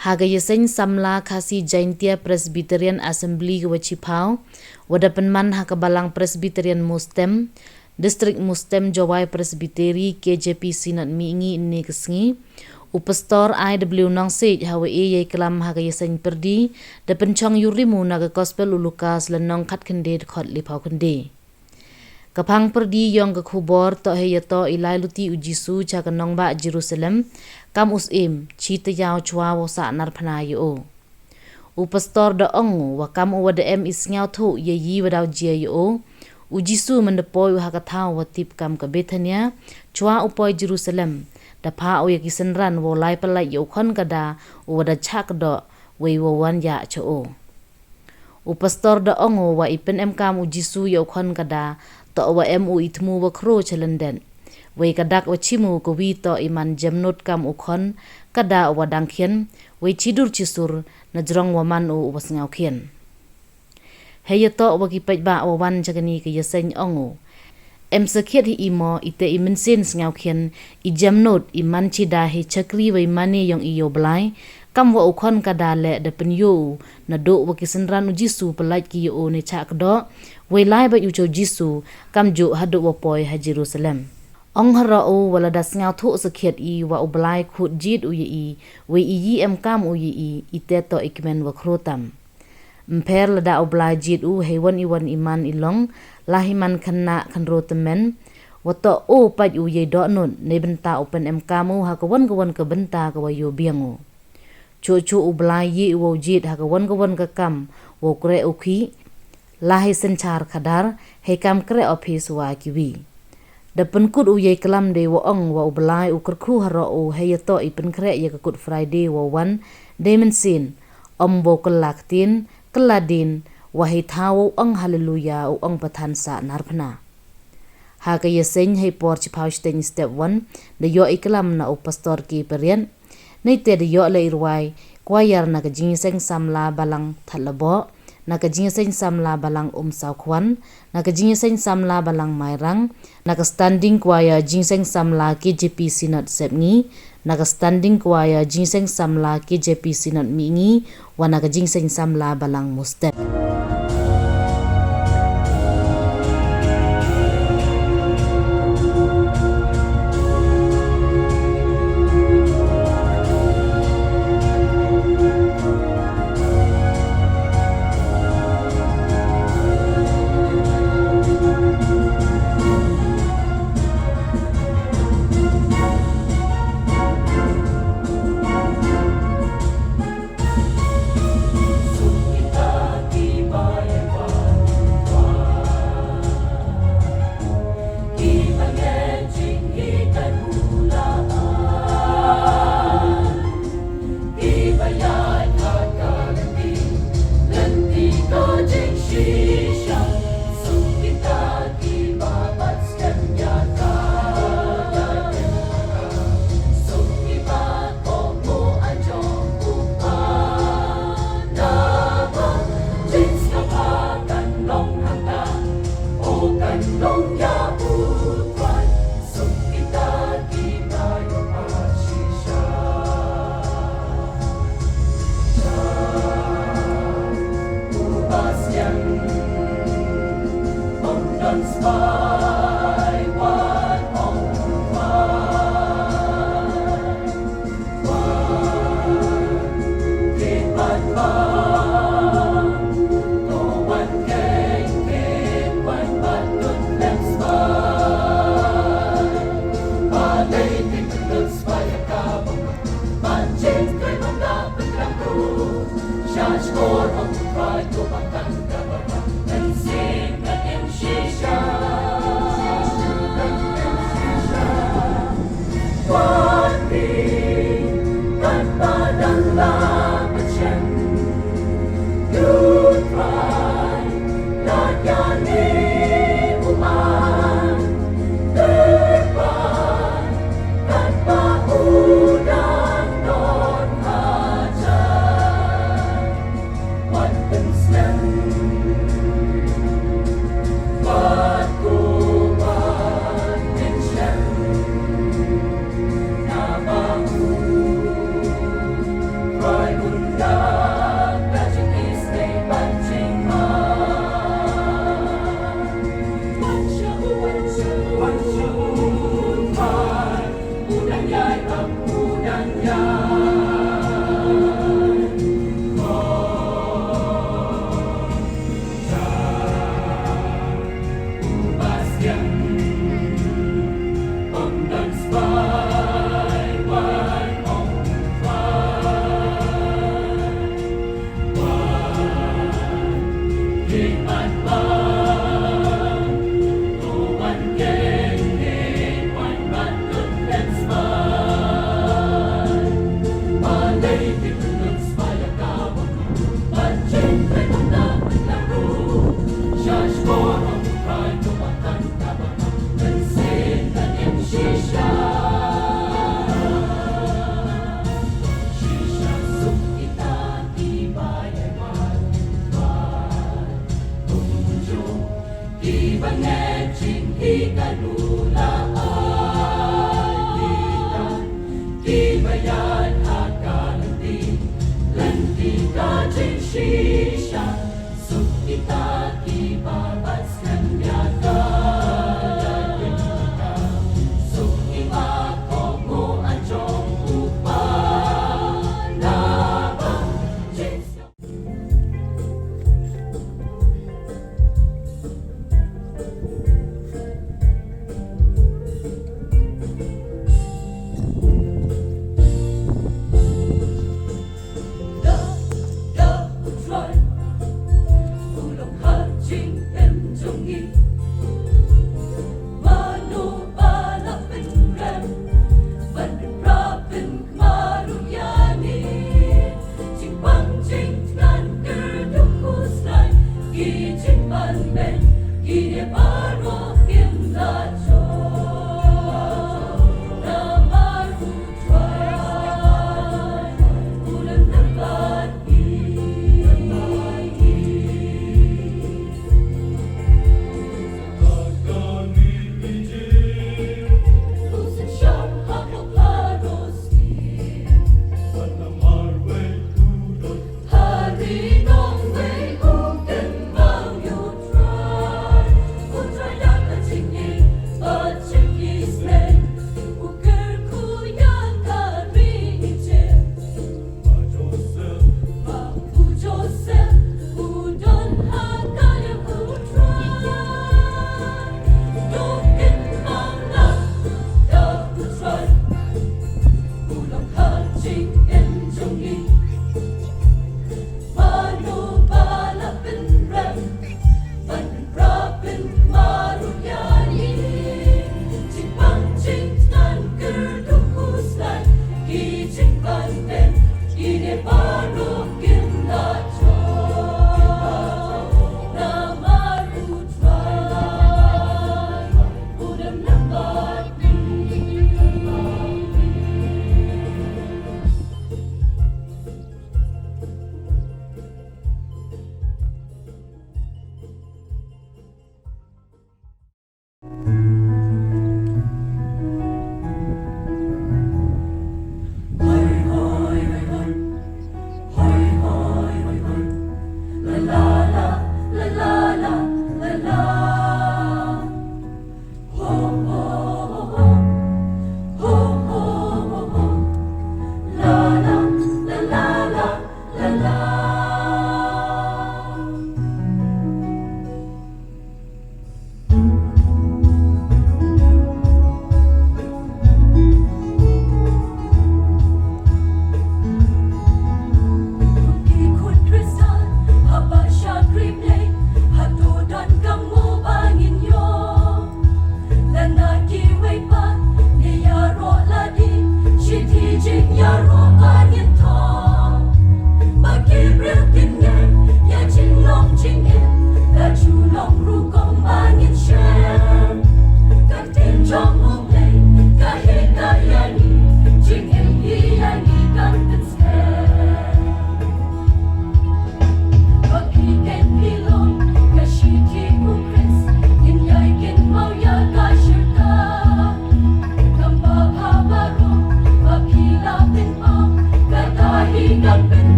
Haga Yaseiñ Samla kasi Jaintia Presbyterian Assembly wachipau, wadapenman haka Balang Presbyterian Mustem, Distrik Mustem Jawai Presbyteri KJP Sinat Miingi ini kesengi, upastor IW nang sej hawa yei kelam haga Yaseiñ perdi, da pencong yurimu naga gospel ulukas lenong kat kende khot lipau kende. Kapang perdi yong ke khubor to heyato ilai luti ujisu cha kanong ba Jerusalem kam usim chita yaw chwa wo sa nar phana yo upastor da ongu wa kam wa da em isnyaw thu ye yi wa daw je yo ujisu mandepoi wa ka thaw wa tip kam ka bethania chwa upoi Jerusalem da pha o ye kisenran wo lai palai yo khon kada wa da chak do we wo wan ya cho upastor da ongu wa ipen em kam ujisu yo khon kada to wa mu itmu wa khro chalenden we kadak wa chimu ko wi to iman jamnot kam ukhon kada wa dangkhian we chidur chisur na jrong wa man u wasngau khian heyato wa ki pait ba wa wan jagani ke Yaseiñ ongu em sakhiat hi imo ite imin sin ngau khian I jamnot iman chida hi chakri we mani yong iyo Blai kam wa ukhon kada le de penyo na do wa kisenran ujisu pelait ki yo ne chak do we lai ba yu cho jisu kam jo hadu wa poi ha Jerusalem ong hara o wala das ngau thu sakhiat I wa Blai khut jit u yi we yi em kam u yi ite to ikmen wa khrotam mper la da Blai jit u hewan iwan iman ilong lahiman khanna khanro temen wato o pa yu ye dohnood ne benta open em kamu ha kawan ka benta ka wa yo biangu chu Blai yi wo jit ha kawan ka kam wo kre ukhi lahi senchar khadar he kam kre office wa kiwi da penkut u ye kelam de wo ong wa Blai u kerkhu haro u he to I pen kre ye ka kut Friday wo wan dimensin bo kelaktin keladin wa he thaw ong hallelujah u ong pathan sa narphna ha ka Yaseiñ he por chipau stein step 1 de yo iklam na u pastor ki perien nei te de yo le irwai kwayar na ka Yaseiñ Samla Balang thalabo na ka Yaseiñ Samla Balang saw khwan na ka Yaseiñ Samla Balang mairang na ka standing choir Yaseiñ Samla KJP Sinat sepngi na ka standing choir Yaseiñ Samla KJP Sinat mingi wa na ka Yaseiñ Samla Balang Mustem.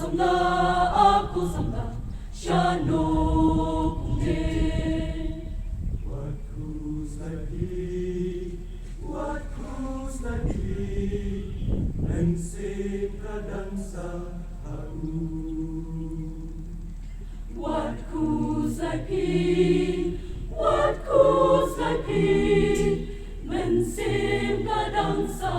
Samla ko Samla siya no What cruise lagi and sing kadang sa What cruise lagi men sim kadang sa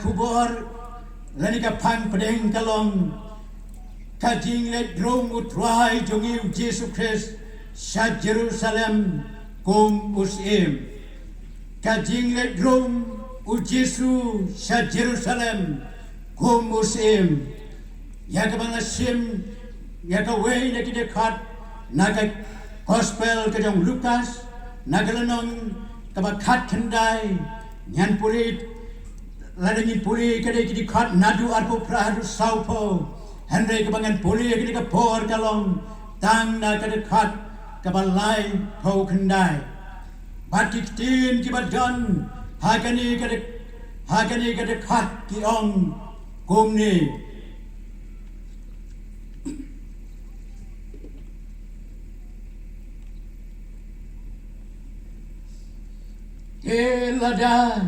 Kubor lanika pan pedeng kalong Kajing let drum utrai jongi Jesus Christ sa Jerusalem kum Mustem. Kajing let drum Jesu sa Jerusalem kum Mustem. Ya ka bang asim ya ka way na kidekat naga gospel ka jong Lucas nagalanong kabakat kendai nyan pulit ladangin puli kadai kidekat nadu arpo prahadu saupo Henry kebangan puli kini ke por kalong tang na kedekat ke Blai pau kendai batik tin ki badan hagani kedekat ki ong kumni Elada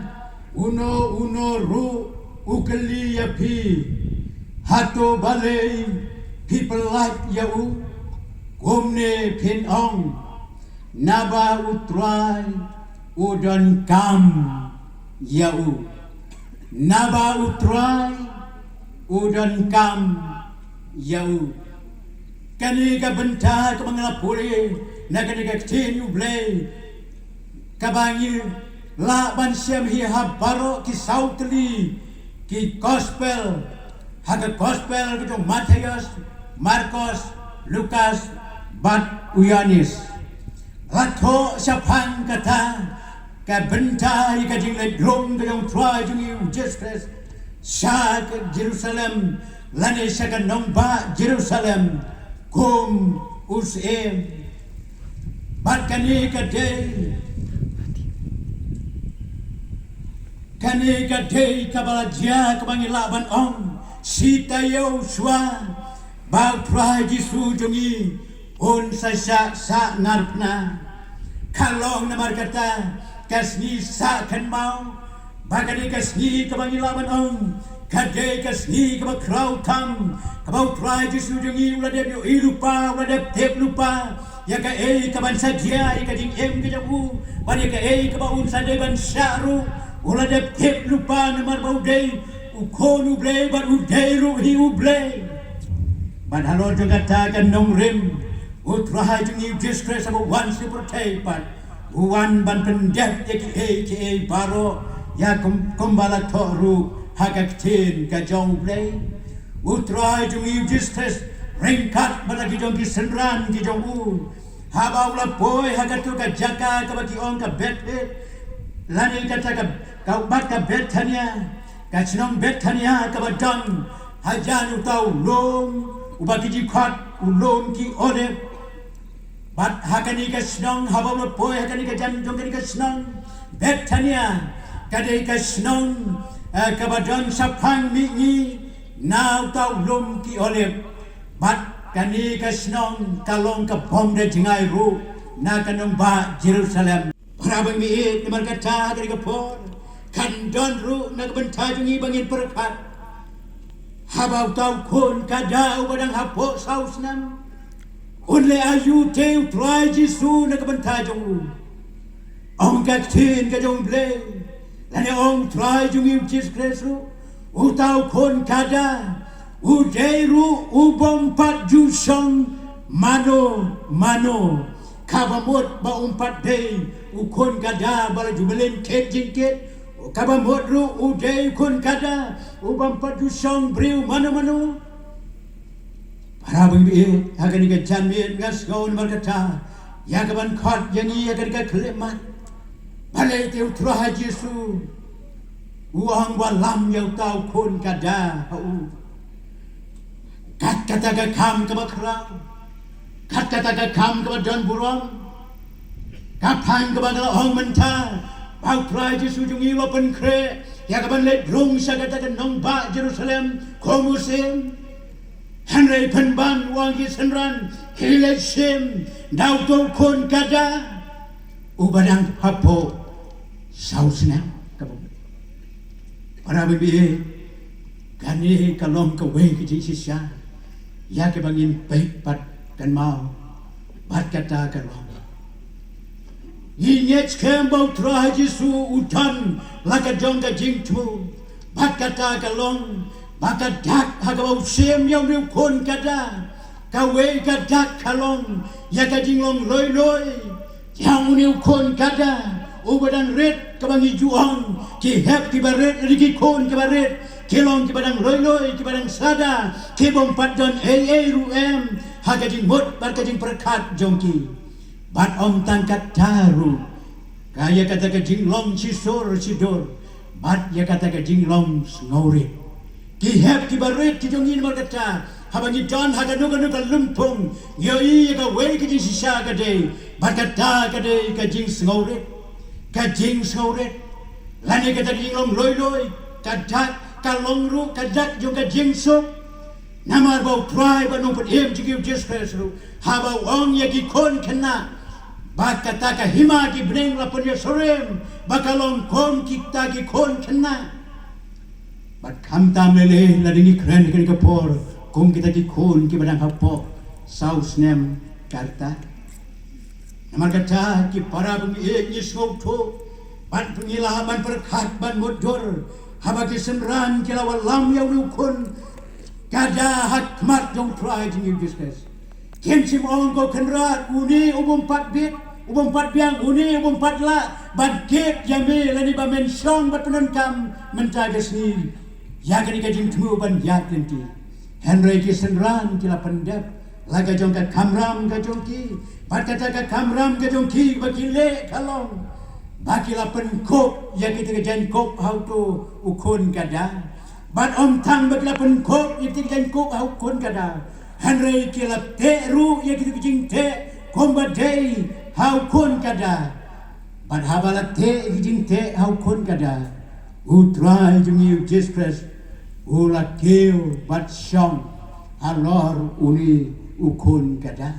uno ru ukeli yapi Hato balay, people like yau, gomne pin ong, naba utrai, udan kam yau, naba utrai, udan kam yau. Kani ka benta ka mga puli, na kani ka tinu Blai, kabangi la bansyam hi habaro ki sautli, ki gospel, Haga gospel gitu Matius, Markus, Lukas, Bat Uyanis. Lato siapang kata ka benta ika jing le drum ka jong try jung Jesus Christ. Sa Jerusalem lani sa ka nomba Jerusalem kum Mustem. Bat kani ka day ka balajia ka bangilaban ong Sita Yosua bau try Jisu jongi on sa narpna kalong na markata kasni sa kanmau bagani kasni kabangilaban ong kadai kasni kabakrau tam kabau try Jisu jongi uladep yo ilupa uladep tep lupa ya ka kaban sadia ya ka jing ka jabu bani ka kabaun sa deban syaru uladep tep lupa namar bau dei ukonu Blai bat udairu hi Blai bat halo jengatakan nong rim utraha jengi distress about one super pat uwan ban pendek aka baro ya kumbala toru hagaktin ka jong Blai utraha jengi distress ringkat balagi jong ki senran ki jong u habau la boy hagatu ka jaka ka bagi ong ka bet lani kata ka bat ka bet tanya Kacnong betania kabadan hajan utau lom ubaki jikat ulom ki oleh bat hakani kacnong habam poy hakani kajan jongani kacnong betania kadai kacnong kabadan sapang mingi na utau lom ki oleh bat kani kacnong kalong kabom de jingai ru na kanong ba Jerusalem parabang mi nimar kata kani kapor Kandon ru nagbenta jungi bangin perkat habau tau kon kadau badang hapo saus nam unle ayu teu try Jisu nagbenta jungu ong kaktin ka jong Blai lani ong try jungi Jesus Christ utau kon kada udeiru ubompat jusong mano kabamot ba umpat day ukon kada bala jubelen ket jingket kabamot ru udei kun kada ubam padu song briu mano para bagi akan ikan janmian ngas gaun berkata ya kaban kot yang ia akan ikan kelemat balai tiu terah Jisu uang walam yang tau kun kada kat kata kam kebakrang kat kata kam kebadan burung kapan kebagala ong mentah Bau try Jisu jungi wapen kre ya kaban let drung sa katakan nomba Jerusalem komusim Henry penban wangi senran hilet sim dau to kon kada ubadang hapo sausna kabum para bibi kani kalom ka we ki sisya ya ke bangin pait pat kan mau bat kata kalom Inyet kembau terah Jisu utan laka jongga jingtu bat kata kalong baka dak hagabau sem yang riu kon kada kawe kadak kalong ya kadinglong loi loi yang riu kon kada ubadan red kabangi juang ki hep ki baret riki kon ki baret kilong ki badang loi loi ki badang sada ki bompat don ruem hagading mut barkading perkat jongki bat om tangkat taru kaya kata ka jinglong sisor sidor bat ya kata ka jinglong ngaurit ki hep ki baret ki jongin markata habangi don haganuga lumpung yoi ka we ki sisa ka de barkata ka de ka jing ngaurit ka jing ngaurit lani kata jinglong loi loi kadak kalong ru kadak jong ka jing sok namar bau try ba nong em jigiu Jesus ru haba wong ya ki kon kena bakata ka hima ki bring la punya sorem bakalong kon kita ki kon kena bat kam tam lele la dingi kren ki ka por kum kita ki kon ki badang hapo saus nem karta namar kata ki para bumi ni sok tho ban pengilah ban perkat ban modor haba ki semran ki lawan lam ya ukun kada hakmat dong try to new business kensim onggo kenrat uni umum 4 bit umum 4 biang uni umum 4 la badget yame lani ba mensyong bat pynemkaam menjaga sendiri ya kani kajing temu ban yak lenti Henry ki senran ki la pendap laga jong ka kamram ka jongki bat kata ka kamram ka jongki bakile kalong bakila penkop ya kita ka jankop how to ukun kada ban om tang bakila penkop ya kita jankop how ukun kada Henry ki la teru ya kita jing te komba dei how kun kada ban habala te jing te how kun kada utrai jung you Jesus Christ ula keu bat shong alor uni ukun kada